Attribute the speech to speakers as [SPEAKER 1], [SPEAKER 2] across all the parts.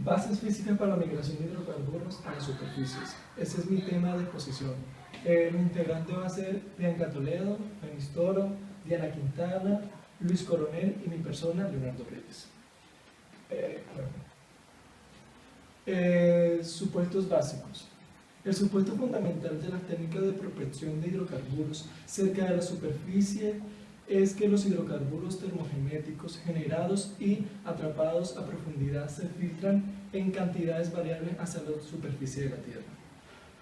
[SPEAKER 1] Bases físicas para la migración de hidrocarburos a las superficies. Ese es mi tema de exposición. Mi integrante va a ser Bianca Toledo, Denis Toro, Diana Quintana, Luis Coronel y mi persona, Leonardo Reyes. Supuestos básicos. El supuesto fundamental de las técnicas de prospección de hidrocarburos cerca de la superficie es que los hidrocarburos termogenéticos generados y atrapados a profundidad se filtran en cantidades variables hacia la superficie de la Tierra.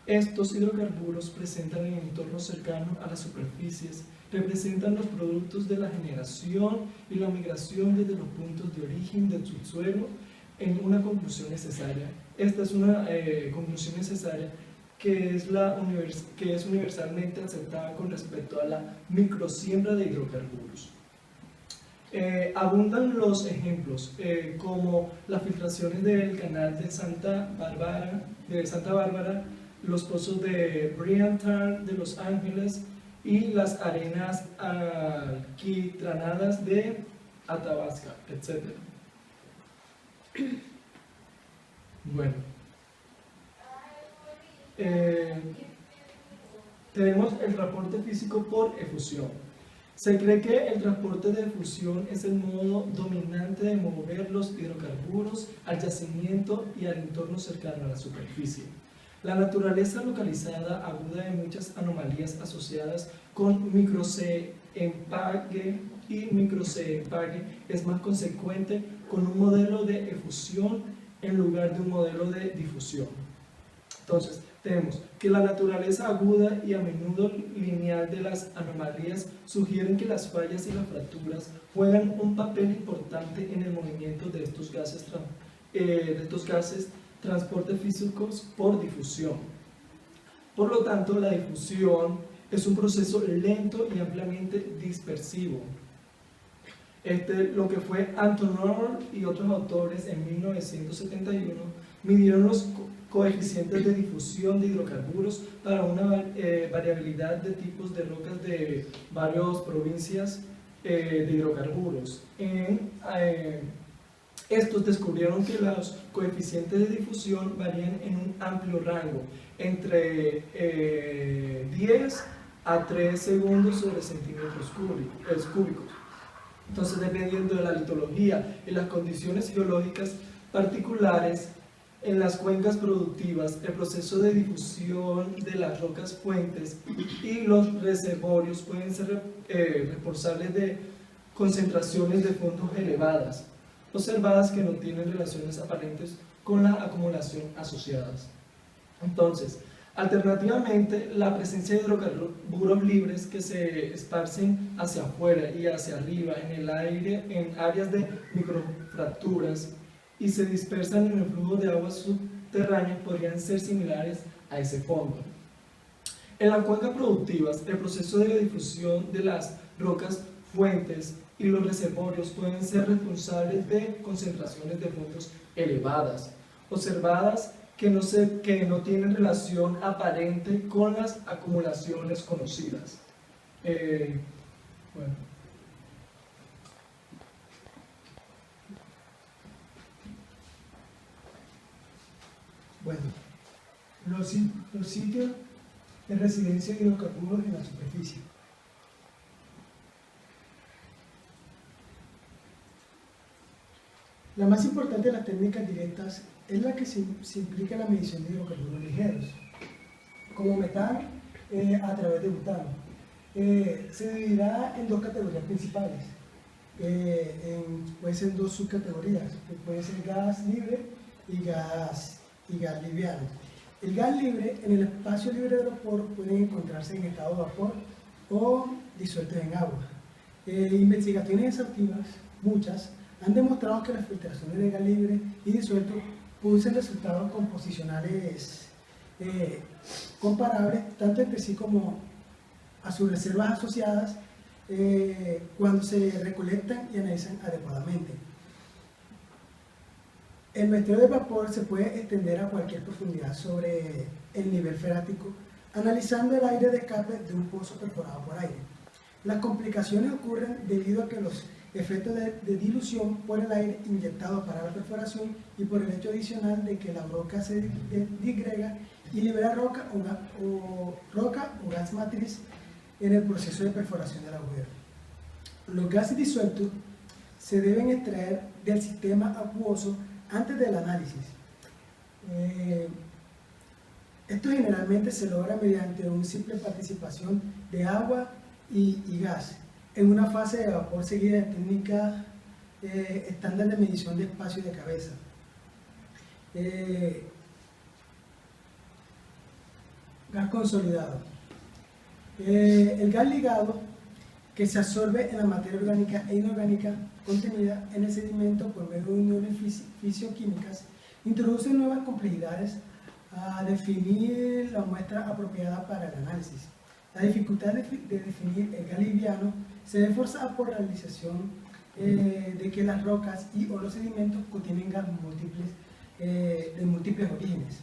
[SPEAKER 1] Estos hidrocarburos presentan en entornos cercanos a las superficies, representan los productos de la generación y la migración desde los puntos de origen del subsuelo en una conclusión necesaria. Esta es una conclusión necesaria que es universalmente aceptada con respecto a la microsiembra de hidrocarburos. Abundan los ejemplos, como las filtraciones del canal de Santa Bárbara, los pozos de Brillantarn de Los Ángeles y las arenas alquitranadas de Athabasca, etc. Bueno, tenemos el transporte físico por efusión. Se cree que el transporte de efusión es el modo dominante de mover los hidrocarburos al yacimiento y al entorno cercano a la superficie. La naturaleza localizada aguda de muchas anomalías asociadas con microceempague y microceempague es más consecuente con un modelo de efusión en lugar de un modelo de difusión. Entonces, tenemos que la naturaleza aguda y a menudo lineal de las anomalías sugieren que las fallas y las fracturas juegan un papel importante en el movimiento de estos gases, transporte físicos por difusión. Por lo tanto, la difusión es un proceso lento y ampliamente dispersivo. Lo que fue Antonov y otros autores en 1971 midieron los coeficientes de difusión de hidrocarburos para una variabilidad de tipos de rocas de varias provincias de hidrocarburos. Estos descubrieron que los coeficientes de difusión varían en un amplio rango, entre 10 a 3 segundos sobre centímetros cúbicos. Entonces, dependiendo de la litología y las condiciones geológicas particulares en las cuencas productivas, el proceso de difusión de las rocas fuentes y los reservorios pueden ser responsables de concentraciones de fondos elevadas, observadas que no tienen relaciones aparentes con la acumulación asociadas. Entonces, alternativamente, la presencia de hidrocarburos libres que se esparcen hacia afuera y hacia arriba en el aire en áreas de microfracturas y se dispersan en el flujo de aguas subterráneas podrían ser similares a ese fondo. En las cuencas productivas, el proceso de difusión de las rocas fuentes y los reservorios pueden ser responsables de concentraciones de fondos elevadas, observadas que no tienen relación aparente con las acumulaciones conocidas.
[SPEAKER 2] Bueno, los sitios de residencia de hidrocarburos en la superficie. La más importante de las técnicas directas es la que se implica en la medición de hidrocarburos ligeros, como metano a través de butano. Se dividirá en dos categorías principales, puede ser en dos subcategorías, que puede ser gas libre y gas liviano. El gas libre, en el espacio libre de los poros, pueden encontrarse en estado de vapor o disueltos en agua. Investigaciones exhaustivas, muchas, han demostrado que las filtraciones de gas libre y disuelto producen resultados composicionales comparables tanto entre sí como a sus reservas asociadas cuando se recolectan y analizan adecuadamente. El muestreo de vapor se puede extender a cualquier profundidad sobre el nivel freático, analizando el aire de escape de un pozo perforado por aire. Las complicaciones ocurren debido a que los efectos de dilución por el aire inyectado para la perforación y por el hecho adicional de que la roca se disgrega y libera roca o gas matriz en el proceso de perforación del agujero. Los gases disueltos se deben extraer del sistema acuoso antes del análisis. Esto generalmente se logra mediante una simple participación de agua y gas en una fase de vapor seguida de técnica estándar de medición de espacio de cabeza. Gas consolidado. El gas ligado, que se absorbe en la materia orgánica e inorgánica contenida en el sedimento por medio de uniones fisioquímicas, introduce nuevas complejidades a definir la muestra apropiada para el análisis. La dificultad de definir el gas liviano se ve forzada por la realización de que las rocas y o los sedimentos contienen gas de múltiples orígenes.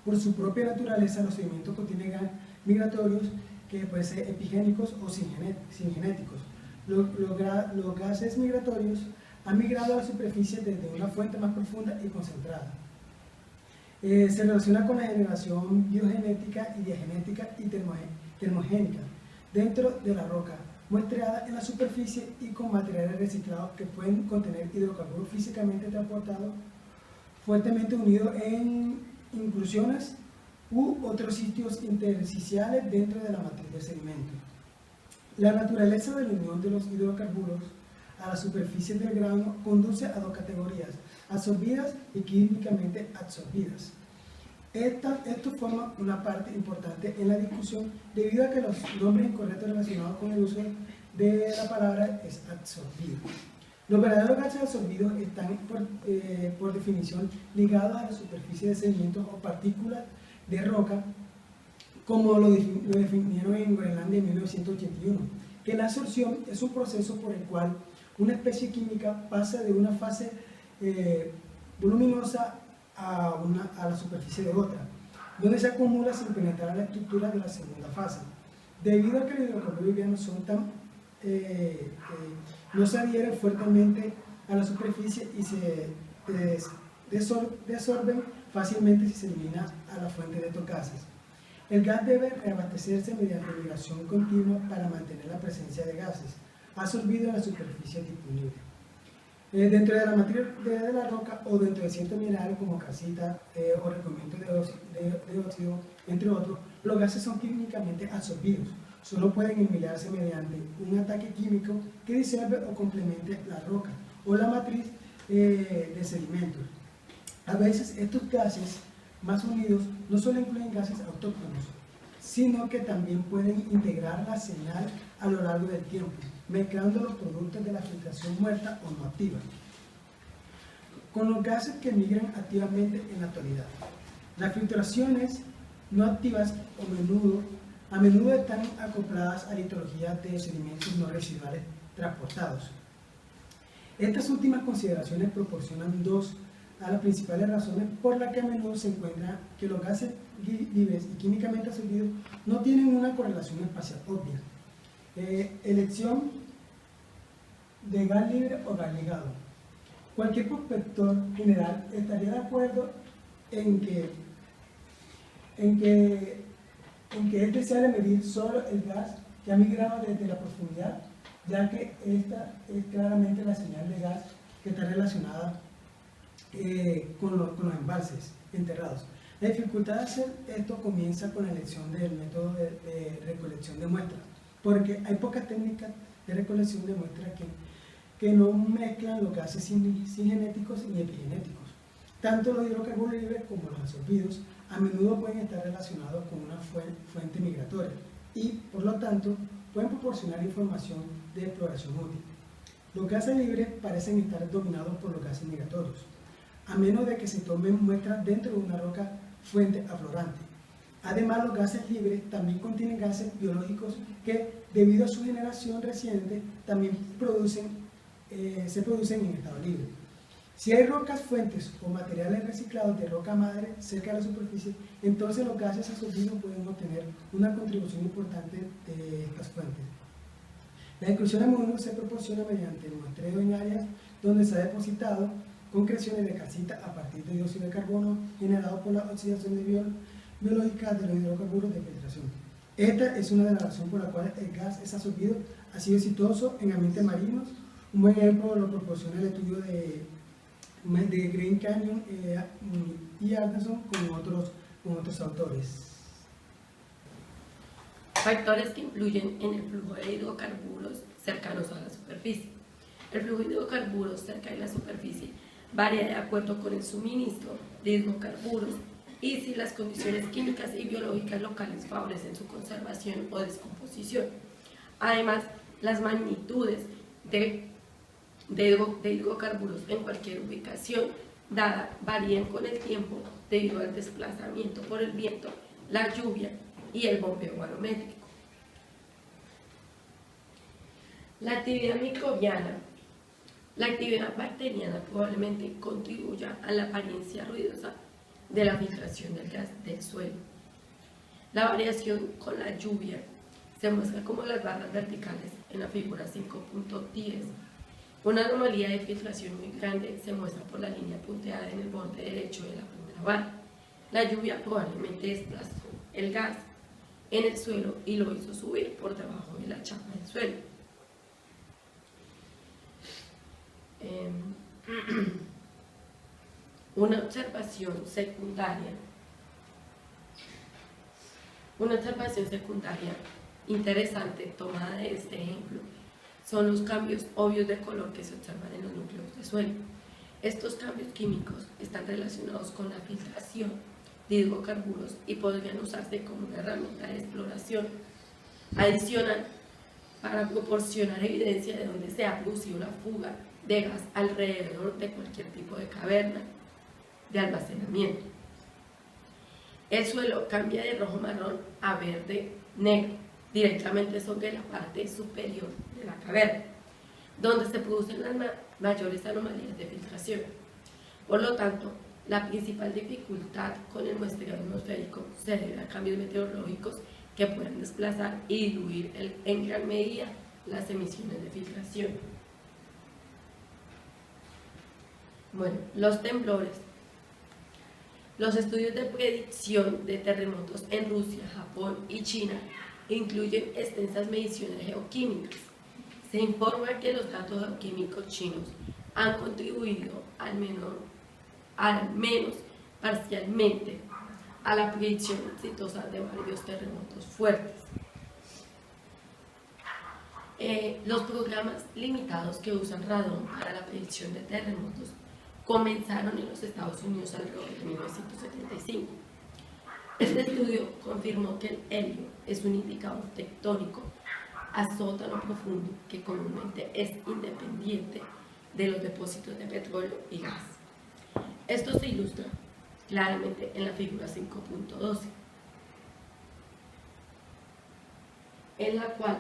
[SPEAKER 2] Por su propia naturaleza, los sedimentos contienen gas migratorios que pueden ser epigénicos o singenéticos. Los gases migratorios han migrado a la superficie desde una fuente más profunda y concentrada. Se relaciona con la generación biogenética y diagenética y termogénica dentro de la roca, muestreada en la superficie y con materiales reciclados que pueden contener hidrocarburos físicamente transportados, fuertemente unidos en inclusiones u otros sitios intersticiales dentro de la matriz del sedimento. La naturaleza de la unión de los hidrocarburos a la superficie del grano conduce a dos categorías: absorbidas y químicamente absorbidas. Esto forma una parte importante en la discusión debido a que los nombres incorrectos relacionados con el uso de la palabra es absorbido. Los verdaderos gases absorbidos están por definición ligados a la superficie de sedimentos o partículas de roca, como lo definieron en Groenlandia en 1981, que la absorción es un proceso por el cual una especie química pasa de una fase voluminosa a la superficie de otra, donde se acumula sin penetrar la estructura de la segunda fase. Debido a que los hidrocarburos livianos no se adhieren fuertemente a la superficie y se desorben fácilmente si se elimina a la fuente de estos gases. El gas debe reabastecerse mediante migración continua para mantener la presencia de gases absorbidos en la superficie disponible. Dentro de la materia de la roca o dentro de ciertos minerales como calcita o recubrimiento de óxido, entre otros, los gases son químicamente absorbidos. Solo pueden eliminarse mediante un ataque químico que disuelve o complemente la roca o la matriz de sedimentos. A veces estos gases más unidos no solo incluyen gases autóctonos, sino que también pueden integrar la señal a lo largo del tiempo, mezclando los productos de la filtración muerta o no activa con los gases que migran activamente en la actualidad. Las filtraciones no activas a menudo están acopladas a litologías de sedimentos no residuales transportados. Estas últimas consideraciones proporcionan dos a las principales razones por las que a menudo se encuentra que los gases libres y químicamente absorbidos no tienen una correlación espacial obvia. Elección de gas libre o gas ligado. Cualquier prospector general estaría de acuerdo en que es deseable medir solo el gas que ha migrado desde la profundidad, ya que esta es claramente la señal de gas que está relacionada con los embalses enterrados. La dificultad de hacer esto comienza con la elección del método de recolección de muestras, porque hay pocas técnicas de recolección de muestras que no mezclan los gases singenéticos ni epigenéticos. Tanto los hidrocarburos libres como los absorbidos a menudo pueden estar relacionados con una fuente migratoria y, por lo tanto, pueden proporcionar información de exploración útil. Los gases libres parecen estar dominados por los gases migratorios, a menos de que se tomen muestras dentro de una roca fuente aflorante. Además, los gases libres también contienen gases biológicos que, debido a su generación reciente, también se producen en estado libre. Si hay rocas fuentes o materiales reciclados de roca madre cerca de la superficie, entonces los gases absorbidos pueden obtener una contribución importante de estas fuentes. La exclusión a menudo se proporciona mediante el muestreo en áreas donde se ha depositado concreciones de calcita a partir de dióxido de carbono generado por la oxidación biológica de los hidrocarburos de filtración. Esta es una de las razones por las cuales el gas es absorbido ha sido exitoso en ambientes marinos. Un buen ejemplo lo proporciona el estudio de Green Canyon y Anderson con otros autores.
[SPEAKER 3] Factores que influyen en el flujo de hidrocarburos cercanos a la superficie. El flujo de hidrocarburos cerca de la superficie varía de acuerdo con el suministro de hidrocarburos y si las condiciones químicas y biológicas locales favorecen su conservación o descomposición. Además, las magnitudes de hidrocarburos en cualquier ubicación dada varían con el tiempo debido al desplazamiento por el viento, la lluvia y el bombeo barométrico. La actividad microbiana. La actividad bacteriana probablemente contribuya a la apariencia ruidosa de la filtración del gas del suelo. La variación con la lluvia se muestra como las barras verticales en la figura 5.10. Una anomalía de filtración muy grande se muestra por la línea punteada en el borde derecho de la primera barra. La lluvia probablemente desplazó el gas en el suelo y lo hizo subir por debajo de la chapa del suelo. Una observación secundaria interesante tomada de este ejemplo son los cambios obvios de color que se observan en los núcleos de suelo. Estos cambios químicos están relacionados con la filtración de hidrocarburos y podrían usarse como una herramienta de exploración adicional para proporcionar evidencia de dónde se ha producido la fuga de gas alrededor de cualquier tipo de caverna de almacenamiento. El suelo cambia de rojo marrón a verde negro directamente sobre la parte superior de la caverna, donde se producen las mayores anomalías de filtración. Por lo tanto, la principal dificultad con el muestreo atmosférico se debe a cambios meteorológicos que pueden desplazar y diluir en gran medida las emisiones de filtración. Bueno, los temblores. Los estudios de predicción de terremotos en Rusia, Japón y China incluyen extensas mediciones geoquímicas. Se informa que los datos geoquímicos chinos han contribuido al menos parcialmente a la predicción exitosa de varios terremotos fuertes. Los programas limitados que usan radón para la predicción de terremotos comenzaron en los Estados Unidos alrededor de 1975. Este estudio confirmó que el helio es un indicador tectónico a sótano profundo que comúnmente es independiente de los depósitos de petróleo y gas. Esto se ilustra claramente en la figura 5.12, en la cual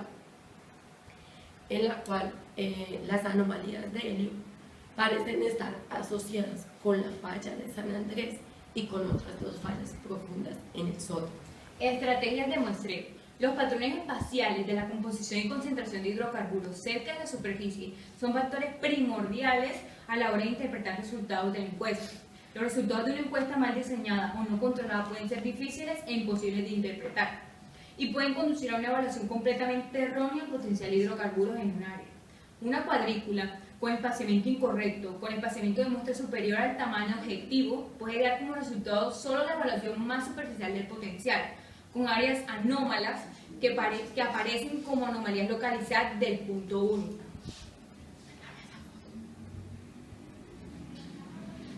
[SPEAKER 3] las anomalías de helio parecen estar asociadas con la falla de San Andrés y con otras dos fallas profundas en el sótano.
[SPEAKER 4] Estrategias de muestreo. Los patrones espaciales de la composición y concentración de hidrocarburos cerca de la superficie son factores primordiales a la hora de interpretar resultados de la encuesta. Los resultados de una encuesta mal diseñada o no controlada pueden ser difíciles e imposibles de interpretar y pueden conducir a una evaluación completamente errónea del potencial de hidrocarburos en un área. Una cuadrícula con espaciamiento incorrecto, con espaciamiento de muestra superior al tamaño objetivo, puede dar como resultado solo la evaluación más superficial del potencial, con áreas anómalas que aparecen como anomalías localizadas del punto 1.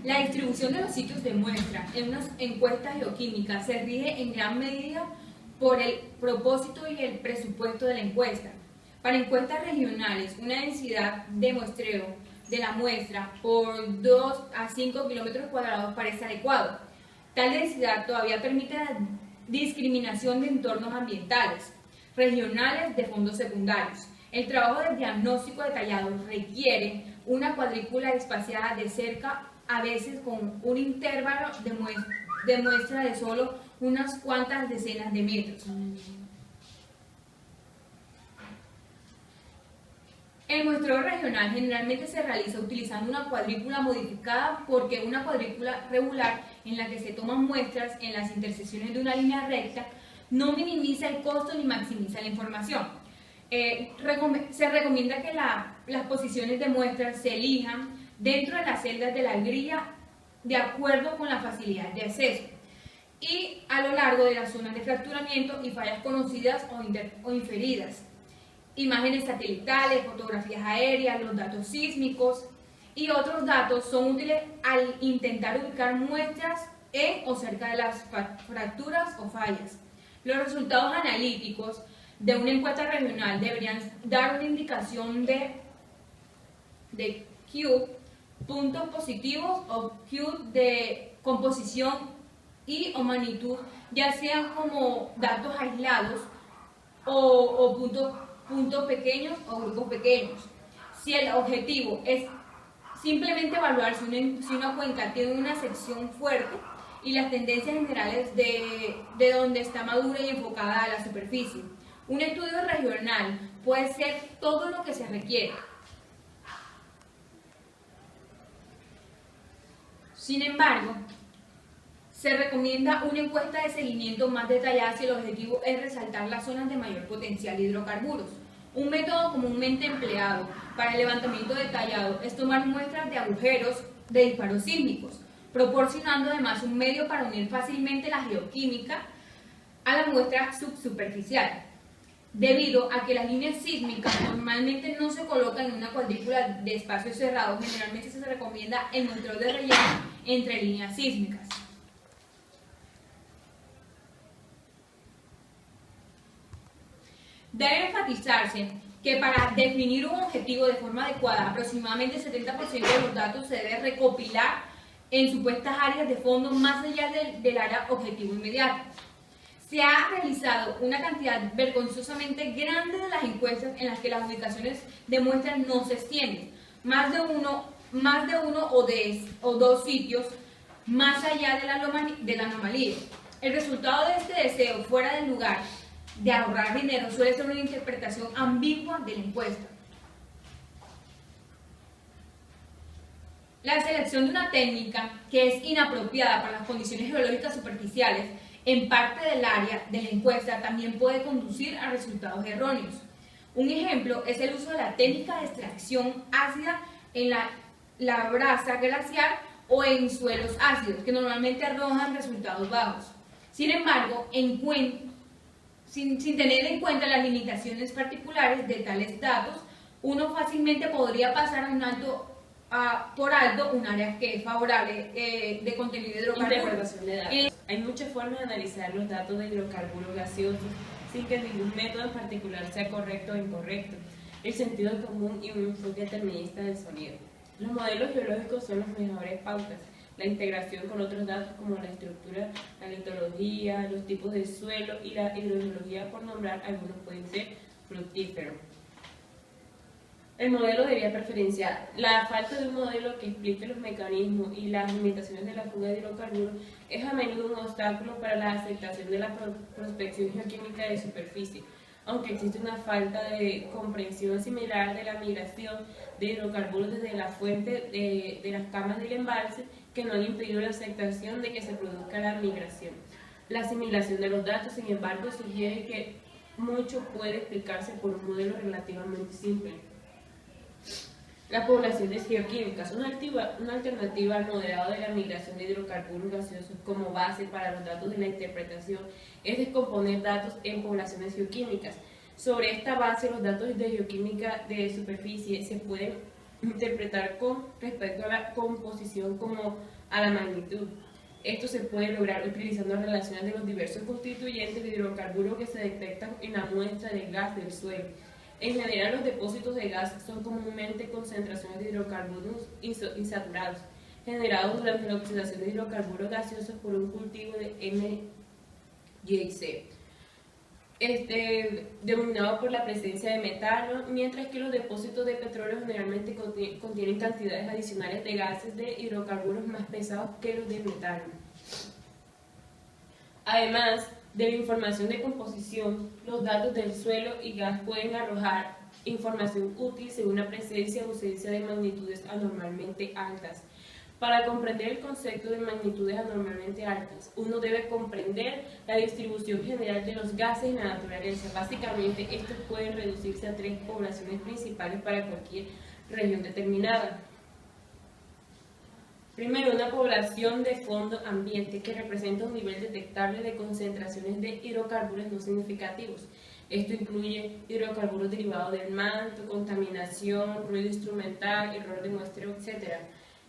[SPEAKER 4] La distribución de los sitios de muestra en unas encuestas geoquímicas se rige en gran medida por el propósito y el presupuesto de la encuesta. Para encuestas regionales, una densidad de muestreo de la muestra por 2 a 5 kilómetros cuadrados parece adecuado. Tal densidad todavía permite la discriminación de entornos ambientales, regionales de fondos secundarios. El trabajo de diagnóstico detallado requiere una cuadrícula espaciada de cerca, a veces con un intervalo de muestra de solo unas cuantas decenas de metros. El muestreo regional generalmente se realiza utilizando una cuadrícula modificada, porque una cuadrícula regular en la que se toman muestras en las intersecciones de una línea recta no minimiza el costo ni maximiza la información. Se recomienda que las posiciones de muestras se elijan dentro de las celdas de la grilla de acuerdo con la facilidad de acceso y a lo largo de las zonas de fracturamiento y fallas conocidas o inferidas. Imágenes satelitales, fotografías aéreas, los datos sísmicos y otros datos son útiles al intentar ubicar muestras en o cerca de las fracturas o fallas. Los resultados analíticos de una encuesta regional deberían dar una indicación de Q, puntos positivos, o Q de composición y o magnitud, ya sean como datos aislados o puntos pequeños o grupos pequeños. Si el objetivo es simplemente evaluar si una cuenca tiene una sección fuerte y las tendencias generales de donde está madura y enfocada a la superficie. Un estudio regional puede ser todo lo que se requiere. Sin embargo, se recomienda una encuesta de seguimiento más detallada si el objetivo es resaltar las zonas de mayor potencial de hidrocarburos. Un método comúnmente empleado para el levantamiento detallado es tomar muestras de agujeros de disparos sísmicos, proporcionando además un medio para unir fácilmente la geoquímica a la muestra subsuperficial. Debido a que las líneas sísmicas normalmente no se colocan en una cuadrícula de espacios cerrados, generalmente se recomienda el muestreo de relleno entre líneas sísmicas. Debe enfatizarse que para definir un objetivo de forma adecuada, aproximadamente el 70% de los datos se debe recopilar en supuestas áreas de fondo más allá del área objetivo inmediato. Se ha realizado una cantidad vergonzosamente grande de las encuestas en las que las ubicaciones de muestras no se extienden, más de uno o dos sitios más allá de la anomalía. El resultado de este deseo fuera del lugar de ahorrar dinero suele ser una interpretación ambigua de la encuesta. La selección de una técnica que es inapropiada para las condiciones geológicas superficiales en parte del área de la encuesta también puede conducir a resultados erróneos. Un ejemplo es el uso de la técnica de extracción ácida en la brasa glaciar o en suelos ácidos, que normalmente arrojan resultados bajos. Sin embargo, sin tener en cuenta las limitaciones particulares de tales datos, uno fácilmente podría pasar por alto un área que es favorable de contenido de hidrocarburos.
[SPEAKER 5] Interpretación de datos. Hay muchas formas de analizar los datos de hidrocarburos gaseosos sin que ningún método en particular sea correcto o incorrecto. El sentido común y un enfoque determinista del sonido. Los modelos geológicos son las mejores pautas. La integración con otros datos como la estructura, la litología, los tipos de suelo y la hidrogeología, por nombrar algunos, pueden ser fructíferos. El modelo de vía preferencial. La falta de un modelo que explique los mecanismos y las limitaciones de la fuga de hidrocarburos es a menudo un obstáculo para la aceptación de la prospección geoquímica de superficie, aunque existe una falta de comprensión similar de la migración de hidrocarburos desde la fuente de las camas del embalse, que no han impedido la aceptación de que se produzca la migración. La asimilación de los datos, sin embargo, sugiere que mucho puede explicarse por un modelo relativamente simple. Las poblaciones geoquímicas, una alternativa al modelado de la migración de hidrocarburos gaseosos como base para los datos de la interpretación es descomponer datos en poblaciones geoquímicas. Sobre esta base, los datos de geoquímica de superficie se pueden interpretar con respecto a la composición como a la magnitud. Esto se puede lograr utilizando relaciones de los diversos constituyentes de hidrocarburos que se detectan en la muestra de gas del suelo. En general, los depósitos de gas son comúnmente concentraciones de hidrocarburos insaturados, generados durante la oxidación de hidrocarburos gaseosos por un cultivo de MyC, dominado por la presencia de metano, mientras que los depósitos de petróleo generalmente contienen cantidades adicionales de gases de hidrocarburos más pesados que los de metano. Además de la información de composición, los datos del suelo y gas pueden arrojar información útil según la presencia o ausencia de magnitudes anormalmente altas. Para comprender el concepto de magnitudes anormalmente altas, uno debe comprender la distribución general de los gases en la naturaleza. Básicamente, estos pueden reducirse a 3 poblaciones principales para cualquier región determinada. Primero, una población de fondo ambiente que representa un nivel detectable de concentraciones de hidrocarburos no significativos. Esto incluye hidrocarburos derivados del manto, contaminación, ruido instrumental, error de muestreo, etc.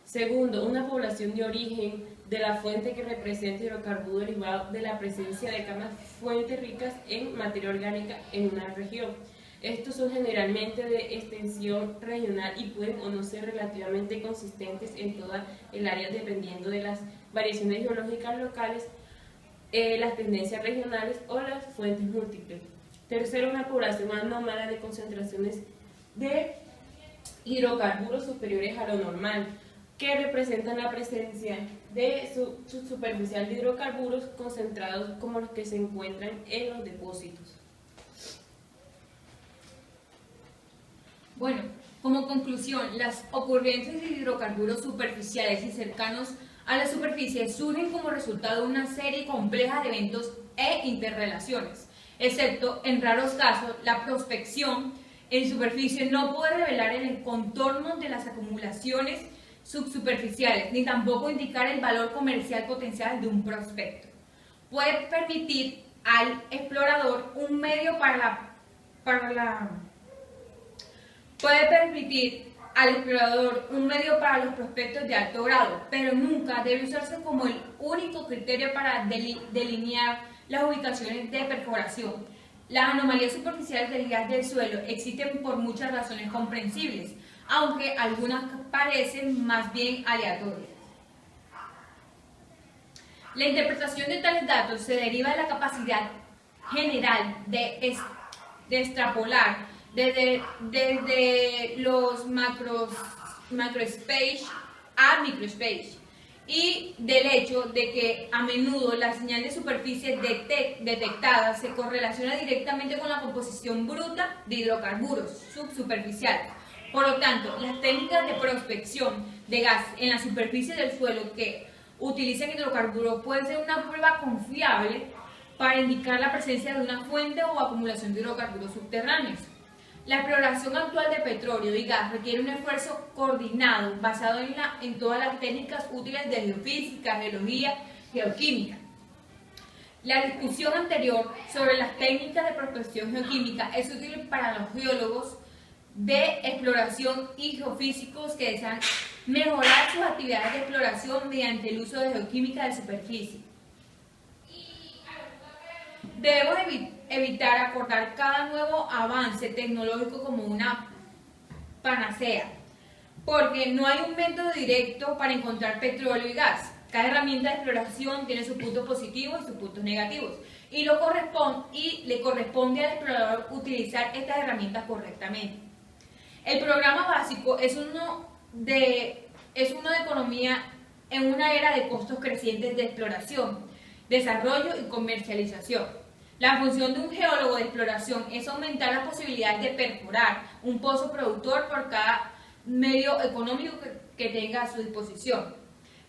[SPEAKER 5] Segundo, una población de origen de la fuente que representa hidrocarburo derivado de la presencia de camas fuentes ricas en materia orgánica en una región. Estos son generalmente de extensión regional y pueden o no ser relativamente consistentes en toda el área dependiendo de las variaciones geológicas locales, las tendencias regionales o las fuentes múltiples. Tercero, una población anómala de concentraciones de hidrocarburos superiores a lo normal, que representan la presencia de superficial de hidrocarburos concentrados como los que se encuentran en los depósitos.
[SPEAKER 4] Bueno, como conclusión, las ocurrencias de hidrocarburos superficiales y cercanos a la superficie surgen como resultado de una serie compleja de eventos e interrelaciones, excepto en raros casos la prospección en superficie no puede revelar en el contorno de las acumulaciones subsuperficiales, ni tampoco indicar el valor comercial potencial de un prospecto. Puede permitir al explorador un medio para los prospectos de alto grado, pero nunca debe usarse como el único criterio para delinear las ubicaciones de perforación. Las anomalías superficiales del gas del suelo existen por muchas razones comprensibles, aunque algunas parecen más bien aleatorias. La interpretación de tales datos se deriva de la capacidad general de extrapolar desde los macrospace a microspace y del hecho de que a menudo la señal de superficie detectada se correlaciona directamente con la composición bruta de hidrocarburos subsuperficiales. Por lo tanto, las técnicas de prospección de gas en la superficie del suelo que utilizan hidrocarburos pueden ser una prueba confiable para indicar la presencia de una fuente o acumulación de hidrocarburos subterráneos. La exploración actual de petróleo y gas requiere un esfuerzo coordinado basado en todas las técnicas útiles de geofísica, geología, geoquímica. La discusión anterior sobre las técnicas de prospección geoquímica es útil para los geólogos de exploración y geofísicos que desean mejorar sus actividades de exploración mediante el uso de geoquímica de superficie. Debemos evitar acordar cada nuevo avance tecnológico como una panacea, porque no hay un método directo para encontrar petróleo y gas. Cada herramienta de exploración tiene sus puntos positivos y sus puntos negativos, y le corresponde al explorador utilizar estas herramientas correctamente. El programa básico es uno de economía en una era de costos crecientes de exploración, desarrollo y comercialización. La función de un geólogo de exploración es aumentar las posibilidades de perforar un pozo productor por cada medio económico que tenga a su disposición.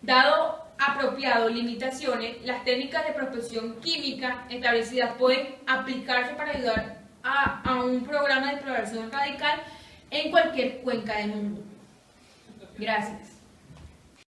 [SPEAKER 4] Dado apropiado limitaciones, las técnicas de prospección química establecidas pueden aplicarse para ayudar a un programa de exploración radical en cualquier cuenca del mundo. Gracias.